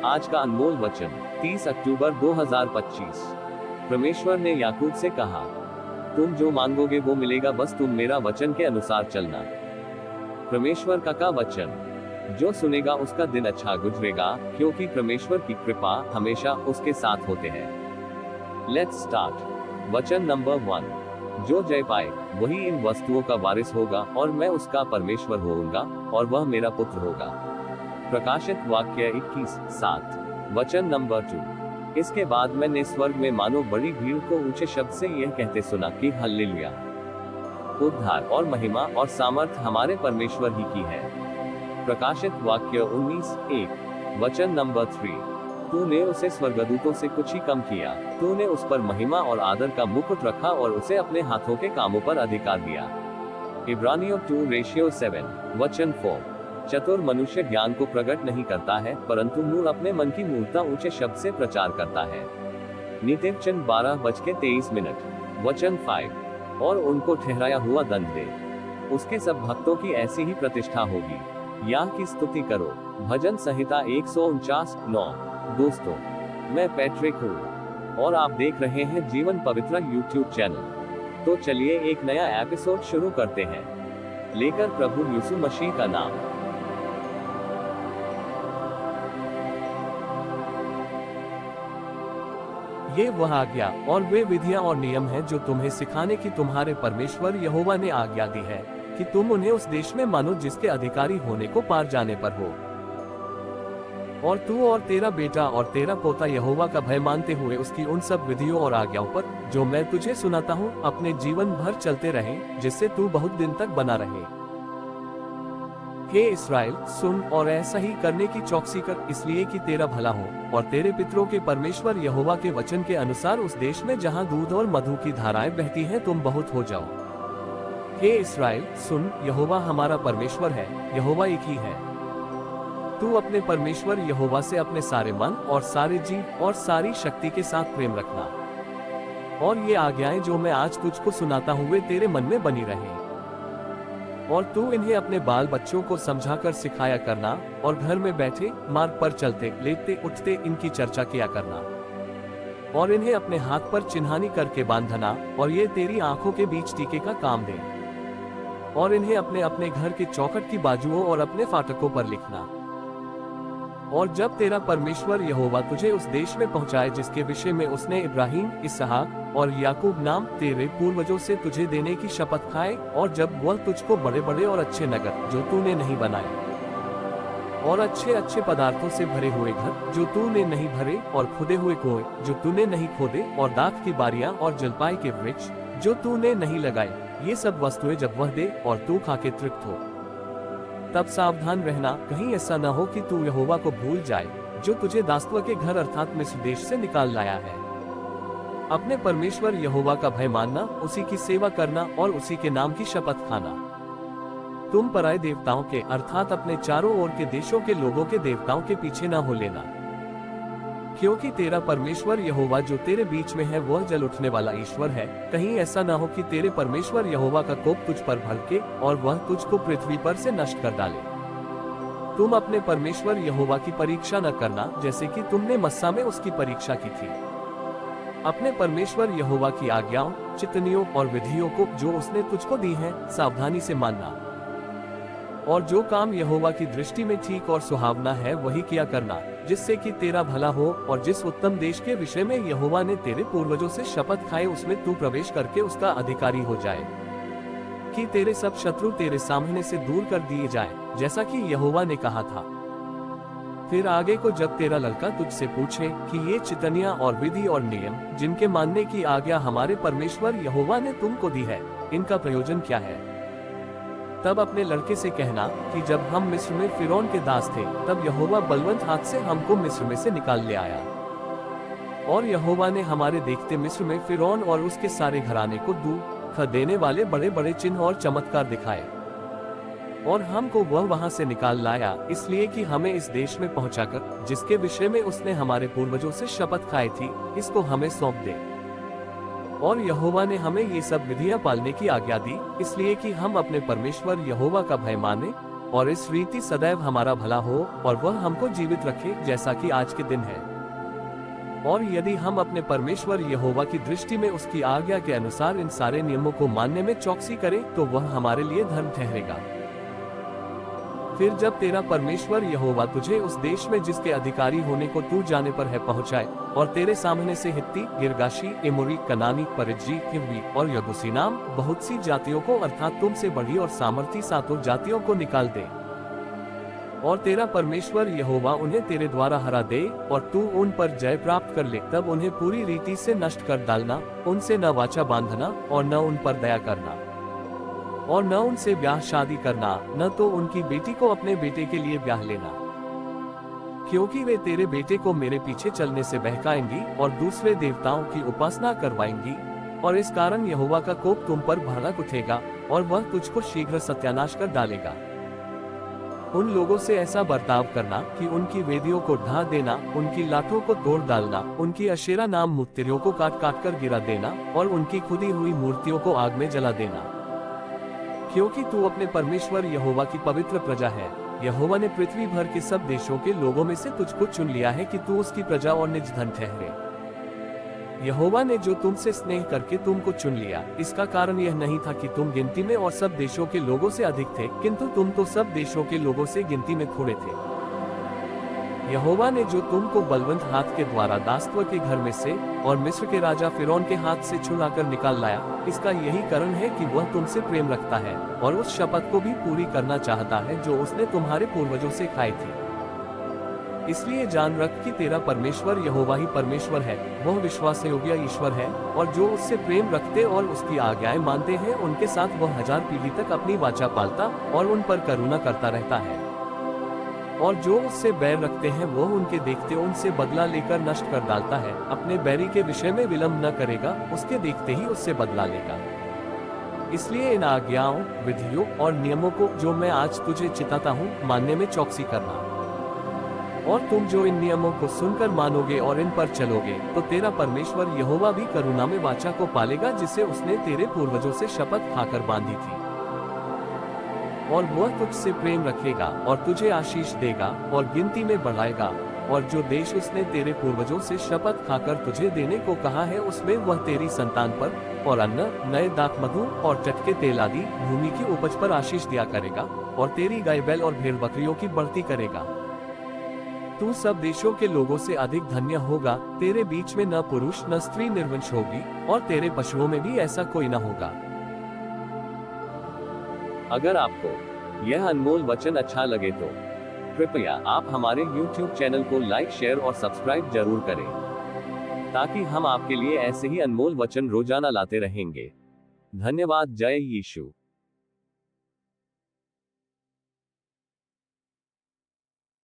आज का अनमोल वचन 30 अक्टूबर 2025। परमेश्वर ने याकूब से कहा, तुम जो मांगोगे वो मिलेगा, बस तुम मेरा वचन के अनुसार चलना। परमेश्वर का वचन, जो सुनेगा उसका दिन अच्छा गुजरेगा, क्योंकि परमेश्वर की कृपा हमेशा उसके साथ होते हैं। Let's start. वचन नंबर 1, जो जय पाए वही इन वस्तुओं का वारिस होगा, और मैं उसका परमेश्वर होऊंगा और वह मेरा पुत्र होगा। प्रकाशित वाक्य 21:7। वचन नंबर 2, इसके बाद मैंने स्वर्ग में मानो बड़ी भीड़ को ऊंचे शब्द से यह कहते सुना कि हालेलुया, उद्धार और महिमा और सामर्थ हमारे परमेश्वर ही की है। प्रकाशित वाक्य 19:1। वचन नंबर 3, तूने उसे स्वर्गदूतों से कुछ ही कम किया, तूने उस पर महिमा और आदर का मुकुट रखा और उसे अपने हाथों के कामों पर अधिकार दिया। इब्रानियों 2:7। वचन 4, चतुर मनुष्य ज्ञान को प्रकट नहीं करता है, परंतु मूढ़ अपने मन की मूर्खता ऊंचे शब्द से प्रचार करता है। नीतिवचन 12:23। वचन 5, और उनको ठहराया हुआ दंड दे, उसके सब भक्तों की ऐसी ही प्रतिष्ठा होगी। या की स्तुति करो। भजन संहिता 149:9। दोस्तों, मैं पैट्रिक हूँ और आप देख रहे हैं जीवन पवित्र यूट्यूब चैनल। तो चलिए एक नया एपिसोड शुरू करते हैं, लेकर प्रभु यीशु मसीह का नाम। ये वह आज्ञा और वे विधियां और नियम हैं जो तुम्हें सिखाने की तुम्हारे परमेश्वर यहोवा ने आज्ञा दी है, कि तुम उन्हें उस देश में मानो जिसके अधिकारी होने को पार जाने पर हो। और तू और तेरा बेटा और तेरा पोता यहोवा का भय मानते हुए उसकी उन सब विधियों और आज्ञाओं पर, जो मैं तुझे सुनाता हूँ, अपने जीवन भर चलते रहे, जिससे तू बहुत दिन तक बना रहे। हे इस्राएल, सुन और ऐसा ही करने की चौकसी कर, इसलिए कि तेरा भला हो और तेरे पितरों के परमेश्वर यहोवा के वचन के अनुसार उस देश में जहाँ दूध और मधु की धाराएं बहती हैं तुम बहुत हो जाओ। हे इस्राएल, सुन, यहोवा हमारा परमेश्वर है, यहोवा एक ही है। तू अपने परमेश्वर यहोवा से अपने सारे मन और सारे जीव और सारी शक्ति के साथ प्रेम रखना। और ये आज्ञाएं जो मैं आज तुझको सुनाता हूँ वे तेरे मन में बनी रहें। और तू इन्हें अपने बाल बच्चों को समझाकर सिखाया करना, और घर में बैठे, मार्ग पर चलते, लेटते उठते इनकी चर्चा किया करना। और इन्हें अपने हाथ पर चिन्हानी करके बांधना, और ये तेरी आंखों के बीच टीके का काम दे। और इन्हें अपने अपने घर के चौखट की बाजुओं और अपने फाटकों पर लिखना। और जब तेरा परमेश्वर यहोवा तुझे उस देश में पहुंचाए जिसके विषय में उसने इब्राहिम, इसहाक और याकूब नाम तेरे पूर्वजों से तुझे देने की शपथ खाए, और जब वह तुझको बड़े बड़े और अच्छे नगर जो तूने नहीं बनाए, और अच्छे अच्छे पदार्थों से भरे हुए घर जो तूने नहीं भरे, और खुदे हुए कुएं जो तूने नहीं खोदे, और दाख की बारियां और जलपाई के वृक्ष जो तूने नहीं लगाए, ये सब वस्तुएं जब वह दे और तू खा के तृप्त हो, तब सावधान रहना, कहीं ऐसा न हो कि तू यहोवा को भूल जाए, जो तुझे दासत्व के घर अर्थात मिस्र देश से निकाल लाया है। अपने परमेश्वर यहोवा का भय मानना, उसी की सेवा करना और उसी के नाम की शपथ खाना। तुम पराये देवताओं के अर्थात अपने चारों ओर के देशों के लोगों के देवताओं के पीछे न हो लेना, क्योंकि तेरा परमेश्वर यहोवा जो तेरे बीच में है वह जल उठने वाला ईश्वर है। कहीं ऐसा न हो कि तेरे परमेश्वर यहोवा का कोप तुझ पर भड़के और वह तुझको पृथ्वी पर से नष्ट कर डाले। तुम अपने परमेश्वर यहोवा की परीक्षा न करना, जैसे कि तुमने मस्सा में उसकी परीक्षा की थी। अपने परमेश्वर यहोवा की आज्ञाओं, चितनियों और विधियों को जो उसने तुझको दी हैं, सावधानी से मानना। और जो काम यहोवा की दृष्टि में ठीक और सुहावना है वही किया करना, जिससे कि तेरा भला हो, और जिस उत्तम देश के विषय में यहोवा ने तेरे पूर्वजों से शपथ खाए उसमें तू प्रवेश करके उसका अधिकारी हो जाए, कि तेरे सब शत्रु तेरे सामने से दूर कर दिए जाए, जैसा कि यहोवा ने कहा था। फिर आगे को जब तेरा लड़का तुझसे पूछे कि ये चितनियां और विधि और नियम जिनके मानने की आज्ञा हमारे परमेश्वर यहोवा ने तुमको दी है, इनका प्रयोजन क्या है, तब अपने लड़के से कहना कि जब हम मिस्र में फिरौन के दास थे, तब यहोवा बलवंत हाथ से हमको मिस्र में से निकाल ले आया। और यहोवा ने हमारे देखते मिस्र में फिरौन और उसके सारे घराने को दुख देने वाले बड़े बड़े चिन्ह और चमत्कार दिखाए, और हमको वह वहां से निकाल लाया, इसलिए कि हमें इस देश में पहुंचाकर, जिसके विषय में उसने हमारे पूर्वजों से शपथ खाई थी, इसको हमें सौंप दे। और यहोवा ने हमें ये सब विधियां पालने की आज्ञा दी, इसलिए कि हम अपने परमेश्वर यहोवा का भय माने और इस रीति सदैव हमारा भला हो और वह हमको जीवित रखे जैसा कि आज के दिन है। और यदि हम अपने परमेश्वर यहोवा की दृष्टि में उसकी आज्ञा के अनुसार इन सारे नियमों को मानने में चौकसी करें तो वह हमारे लिए धर्म ठहरेगा। फिर जब तेरा परमेश्वर यहोवा तुझे उस देश में जिसके अधिकारी होने को तू जाने पर है पहुंचाए और तेरे सामने से हित्ती, गिरगाशी, एमोरी, कनानी, परिज्जी, हिव्वी और यबूसी नाम बहुत सी जातियों को अर्थात तुमसे बड़ी और सामर्थी 7 जातियों को निकाल दे और तेरा परमेश्वर यहोवा उन्हें तेरे द्वारा हरा दे और तू उन पर जय प्राप्त कर ले, तब उन्हें पूरी रीति से नष्ट कर डालना, उनसे न वाचा बांधना और न उन पर दया करना और न उनसे ब्याह शादी करना, न तो उनकी बेटी को अपने बेटे के लिए ब्याह लेना, क्योंकि वे तेरे बेटे को मेरे पीछे चलने से बहकाएंगी और दूसरे देवताओं की उपासना करवाएंगी और इस कारण यहोवा का कोप तुम पर भड़क उठेगा और वह तुझको शीघ्र सत्यानाश कर डालेगा। उन लोगों से ऐसा बर्ताव करना कि उनकी वेदियों को ढा देना, उनकी लाठों को तोड़ डालना, उनकी अशेरा नाम मूर्तियों को काट काट कर गिरा देना और उनकी खुदी हुई मूर्तियों को आग में जला देना, क्योंकि तू अपने परमेश्वर यहोवा की पवित्र प्रजा है। यहोवा ने पृथ्वी भर के सब देशों के लोगों में से तुझको चुन लिया है कि तू उसकी प्रजा और निज धन ठहरे। यहोवा ने जो तुमसे स्नेह करके तुमको चुन लिया, इसका कारण यह नहीं था कि तुम गिनती में और सब देशों के लोगों से अधिक थे, किंतु तुम तो सब देशों के लोगों से गिनती में थोड़े थे। यहोवा ने जो तुमको बलवंत हाथ के द्वारा दासत्व के घर में से और मिस्र के राजा फिरौन के हाथ से छुड़ाकर निकाल लाया, इसका यही कारण है कि वह तुमसे प्रेम रखता है और उस शपथ को भी पूरी करना चाहता है जो उसने तुम्हारे पूर्वजों से खाई थी। इसलिए जान रख कि तेरा परमेश्वर यहोवा ही परमेश्वर है, वह विश्वासयोग्य ईश्वर है और जो उससे प्रेम रखते और उसकी आज्ञाएं मानते हैं उनके साथ वह 1000 पीढ़ी तक अपनी वाचा पालता और उन पर करुणा करता रहता है। और जो उससे बैर रखते हैं वो उनके देखते उनसे बदला लेकर नष्ट कर डालता है। अपने बैरी के विषय में विलंब न करेगा, उसके देखते ही उससे बदला लेगा। इसलिए इन आज्ञाओं, विधियों और नियमों को जो मैं आज तुझे चिताता हूँ मानने में चौकसी करना। और तुम जो इन नियमों को सुनकर मानोगे और इन पर चलोगे तो तेरा परमेश्वर यहोवा भी करुणा में वाचा को पालेगा जिसे उसने तेरे पूर्वजों से शपथ खाकर बांधी थी। और वह तुझसे प्रेम रखेगा और तुझे आशीष देगा और गिनती में बढ़ाएगा और जो देश उसने तेरे पूर्वजों से शपथ खाकर तुझे देने को कहा है उसमें वह तेरी संतान पर और अन्न, नए दाखमधु और टटके तेल आदि भूमि की उपज पर आशीष दिया करेगा और तेरी गाय बैल और भेड़ बकरियों की बढ़ती करेगा। तू सब देशों के लोगों से अधिक धन्य होगा, तेरे बीच में न पुरुष न स्त्री निर्वंश होगी और तेरे पशुओं में भी ऐसा कोई न होगा। अगर आपको यह अनमोल वचन अच्छा लगे तो कृपया आप हमारे YouTube चैनल को लाइक, शेयर और सब्सक्राइब जरूर करें, ताकि हम आपके लिए ऐसे ही अनमोल वचन रोजाना लाते रहेंगे। धन्यवाद। जय यीशु।